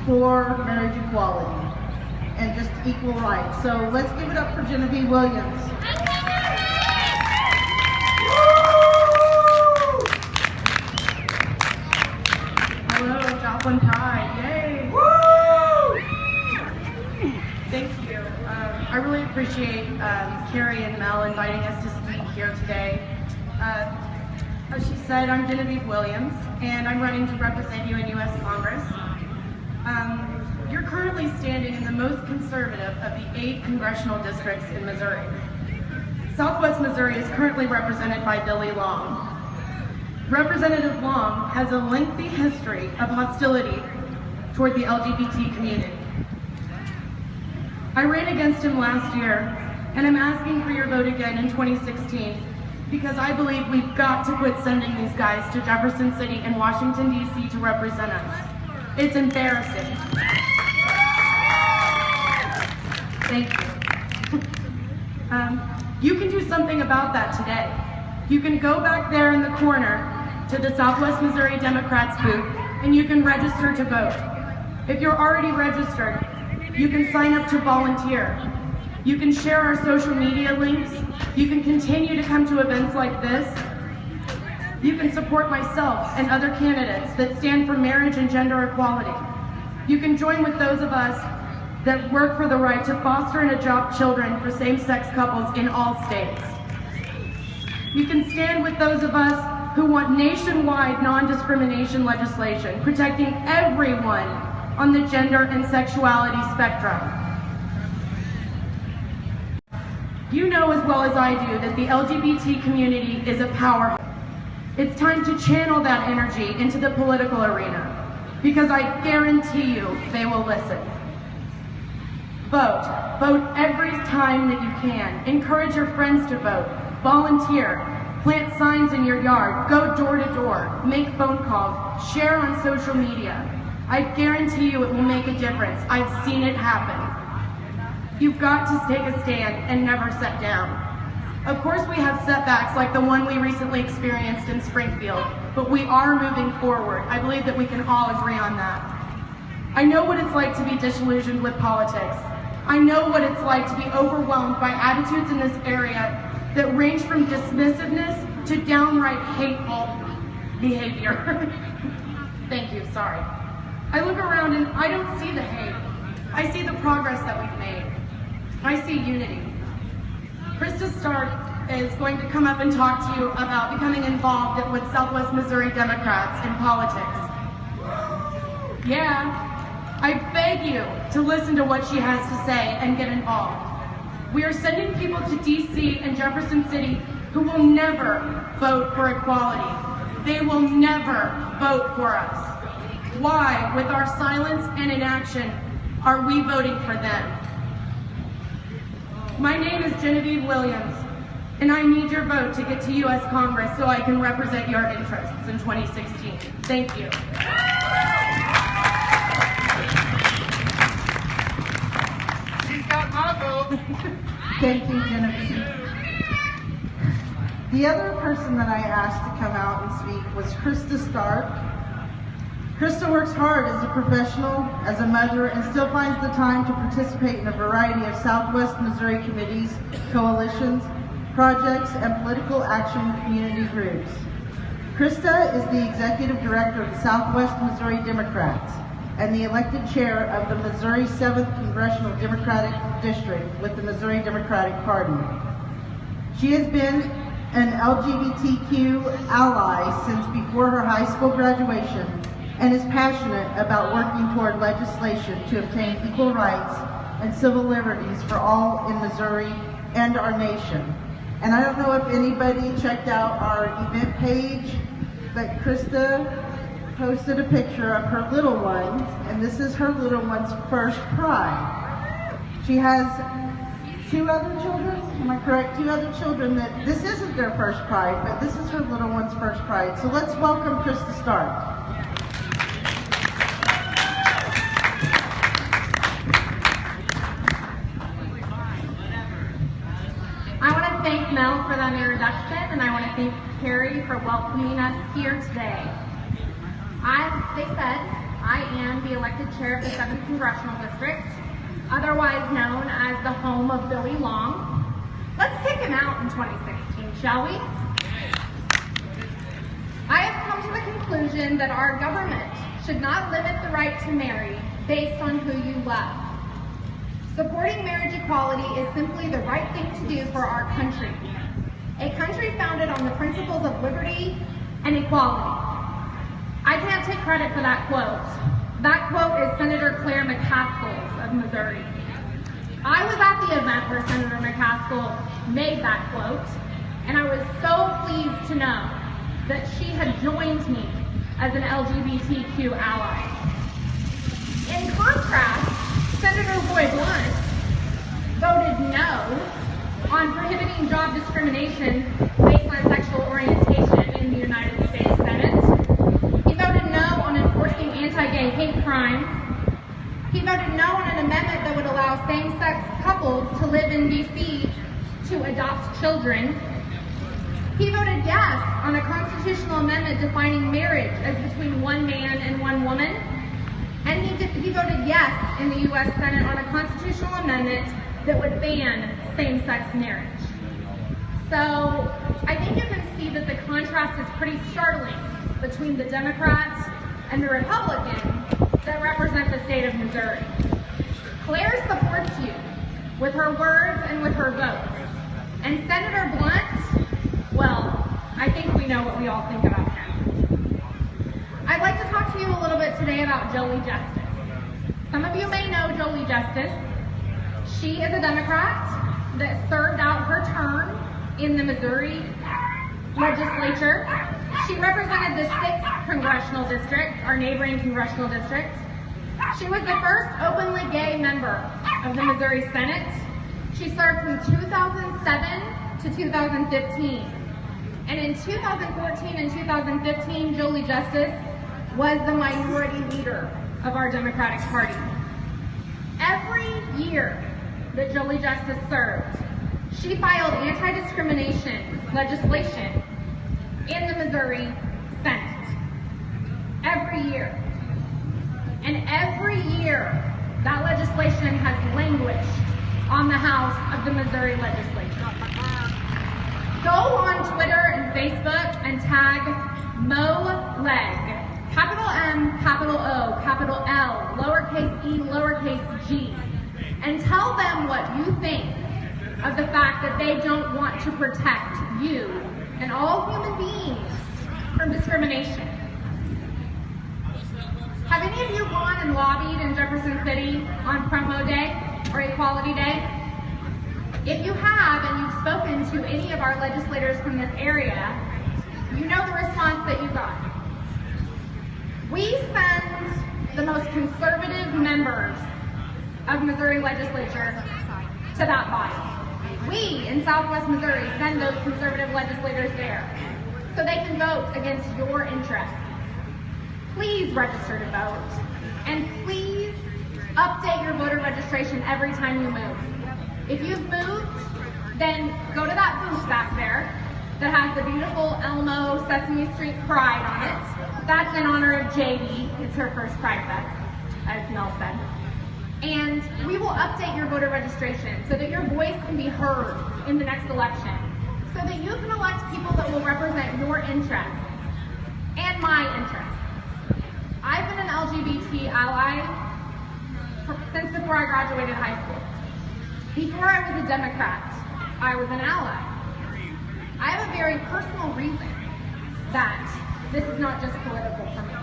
for marriage equality and just equal rights. So let's give it up for Genevieve Williams. Hello, Joplin Pride, yay! Thank you. I really appreciate Carrie and Mel inviting us to speak here today. As she said, I'm Genevieve Williams, and I'm running to represent you in U.S. Congress. You're currently standing in the most conservative of the 8 congressional districts in Missouri. Southwest Missouri is currently represented by Billy Long. Representative Long has a lengthy history of hostility toward the LGBT community. I ran against him last year, and I'm asking for your vote again in 2016 because I believe we've got to quit sending these guys to Jefferson City and Washington, D.C. to represent us. It's embarrassing. Thank you. You can do something about that today. You can go back there in the corner to the Southwest Missouri Democrats booth and you can register to vote. If you're already registered, you can sign up to volunteer. You can share our social media links. You can continue to come to events like this. You can support myself and other candidates that stand for marriage and gender equality. You can join with those of us that work for the right to foster and adopt children for same-sex couples in all states. You can stand with those of us who want nationwide non-discrimination legislation, protecting everyone on the gender and sexuality spectrum. You know as well as I do that the LGBT community is a powerhouse. It's time to channel that energy into the political arena, because I guarantee you they will listen. Vote. Vote every time that you can. Encourage your friends to vote. Volunteer. Plant signs in your yard. Go door to door. Make phone calls. Share on social media. I guarantee you it will make a difference. I've seen it happen. You've got to take a stand and never sit down. Of course we have setbacks like the one we recently experienced in Springfield, but we are moving forward. I believe that we can all agree on that. I know what it's like to be disillusioned with politics. I know what it's like to be overwhelmed by attitudes in this area that range from dismissiveness to downright hateful behavior. Thank you, sorry. I look around and I don't see the hate. I see the progress that we've made. I see unity. Krista Stark is going to come up and talk to you about becoming involved with Southwest Missouri Democrats in politics. Yeah, I beg you to listen to what she has to say and get involved. We are sending people to DC and Jefferson City who will never vote for equality. They will never vote for us. Why, with our silence and inaction, are we voting for them? My name is Genevieve Williams, and I need your vote to get to U.S. Congress so I can represent your interests in 2016. Thank you. She's got my vote. Thank you, Genevieve. The other person that I asked to come out and speak was Krista Stark. Krista works hard as a professional, as a mother, and still finds the time to participate in a variety of Southwest Missouri committees, coalitions, projects, and political action community groups. Krista is the executive director of the Southwest Missouri Democrats and the elected chair of the Missouri 7th Congressional Democratic District with the Missouri Democratic Party. She has been an LGBTQ ally since before her high school graduation and is passionate about working toward legislation to obtain equal rights and civil liberties for all in Missouri and our nation. And I don't know if anybody checked out our event page, but Krista posted a picture of her little ones, and this is her little one's first Pride. She has 2 other children, am I correct? 2 other children that this isn't their first Pride, but this is her little one's first Pride. So let's welcome Krista Stark. I want to thank Mel for that introduction, and I want to thank Carrie for welcoming us here today. As they said, I am the elected chair of the 7th Congressional District, otherwise known as the home of Billy Long. Let's kick him out in 2016, shall we? I have come to the conclusion that our government should not limit the right to marry based on who you love. Supporting marriage equality is simply the right thing to do for our country, a country founded on the principles of liberty and equality. I can't take credit for that quote. That quote is Senator Claire McCaskill's of Missouri. I was at the event where Senator McCaskill made that quote, and I was so pleased to know that she had joined me as an LGBTQ ally. In contrast, Senator Roy Blunt voted no on prohibiting job discrimination based on sexual orientation in the United States Senate. He voted no on enforcing anti-gay hate crimes. He voted no on an amendment that would allow same-sex couples to live in D.C. to adopt children. He voted yes on a constitutional amendment defining marriage as between one man and one woman. And he voted yes in the U.S. Senate on a constitutional amendment that would ban same-sex marriage. So I think you can see that the contrast is pretty startling between the Democrats and the Republicans that represent the state of Missouri. Claire supports you with her words and with her votes. And Senator Blunt, well, I think we know what we all think about him. I'd like to talk to you a little bit today about Jolie Justice. Some of you may know Jolie Justice. She is a Democrat that served out her term in the Missouri legislature. She represented the 6th Congressional District, our neighboring congressional district. She was the first openly gay member of the Missouri Senate. She served from 2007 to 2015. And in 2014 and 2015, Jolie Justice was the minority leader of our Democratic Party. Every year that Jolie Justice served, she filed anti-discrimination legislation in the Missouri Senate. Every year. And every year, that legislation has languished on the House of the Missouri Legislature. Go on Twitter and Facebook and tag MoLeg, capital M, capital O, capital L, lowercase e, lowercase g, and tell them what you think of the fact that they don't want to protect you and all human beings from discrimination. Have any of you gone and lobbied in Jefferson City on Promo Day or Equality Day? If you have and you've spoken to any of our legislators from this area, you know the response that you got. We send the most conservative members of Missouri legislature to that body. We in Southwest Missouri send those conservative legislators there so they can vote against your interests. Please register to vote, and please update your voter registration every time you move. If you've moved, then go to that booth back there that has the beautiful Elmo Sesame Street Pride on it. That's in honor of JD. It's her first PrideFest, as Mel said. And we will update your voter registration so that your voice can be heard in the next election, so that you can elect people that will represent your interests and my interests. I've been an LGBT ally since before I graduated high school. Before I was a Democrat, I was an ally. I have a very personal reason that this is not just political for me.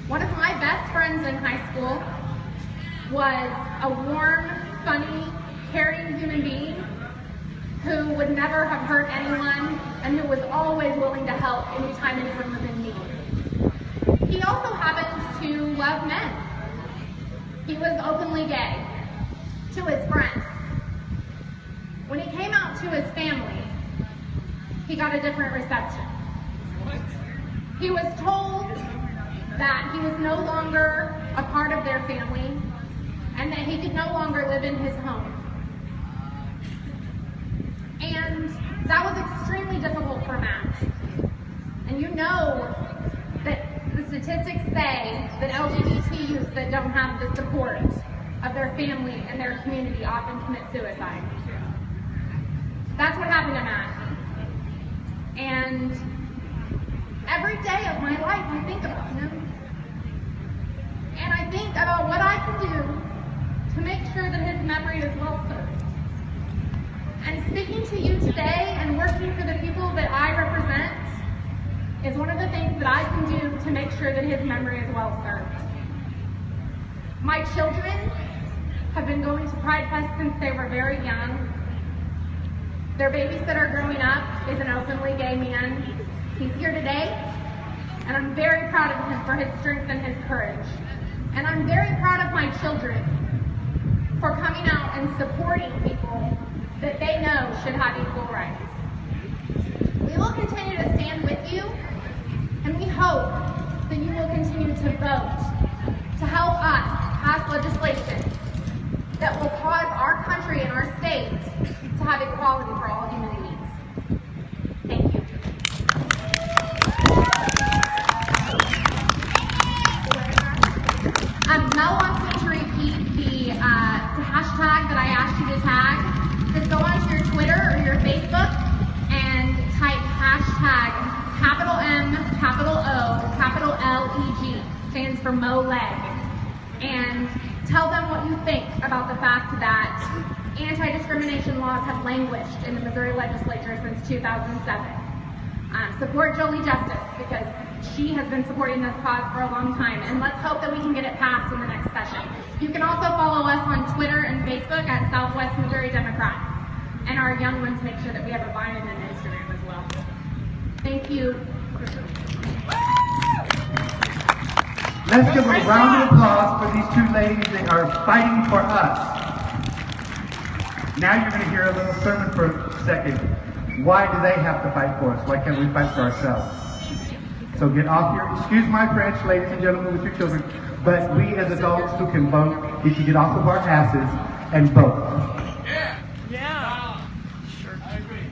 One of my best friends in high school was a warm, funny, caring human being who would never have hurt anyone and who was always willing to help anytime anyone was in need. He also happened to love men. He was openly gay to his friends. When he came out to his family, he got a different reception. He was told that he was no longer a part of their family and that he could no longer live in his home. And that was extremely difficult for Matt. And you know that this statistics say that LGBT youth that don't have the support of their family and their community often commit suicide. That's what happened to Matt. And every day of my life I think about him. And I think about what I can do to make sure that his memory is well served. And speaking to you today and working for the people that I represent is one of the things that I can do to make sure that his memory is well served. My children have been going to PrideFest since they were very young. Their babysitter growing up is an openly gay man. He's here today, and I'm very proud of him for his strength and his courage. And I'm very proud of my children for coming out and supporting people that they know should have equal rights. We will continue to stand with you, and we hope that you will continue to vote to help us pass legislation that will cause our country and our state to have equality for all human beings. Thank you. Mel wants me to repeat the hashtag that I asked you to tag. Just go onto your Twitter or your Facebook and type hashtag capital M, capital O, capital L-E-G, stands for MoLeg, and tell them what you think about the fact that anti-discrimination laws have languished in the Missouri legislature since 2007. Support Jolie Justice, because she has been supporting this cause for a long time, and let's hope that we can get it passed in the next session. You can also follow us on Twitter and Facebook at Southwest Missouri Democrats, and our young ones make sure that we have a Vine and an Instagram as well. Thank you. Let's give a round of applause for these two ladies that are fighting for us. Now you're going to hear a little sermon for a second. Why do they have to fight for us? Why can't we fight for ourselves? So get off your, excuse my French, ladies and gentlemen with your children, but we as adults who can vote need to get off of our asses and vote. Yeah. Sure. I agree.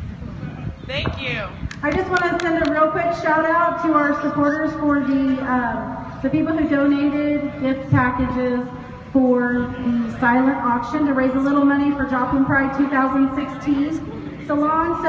Thank you. I just want to send a real quick shout out to our supporters for the people who donated gift packages for the silent auction to raise a little money for Joplin Pride 2016. Salon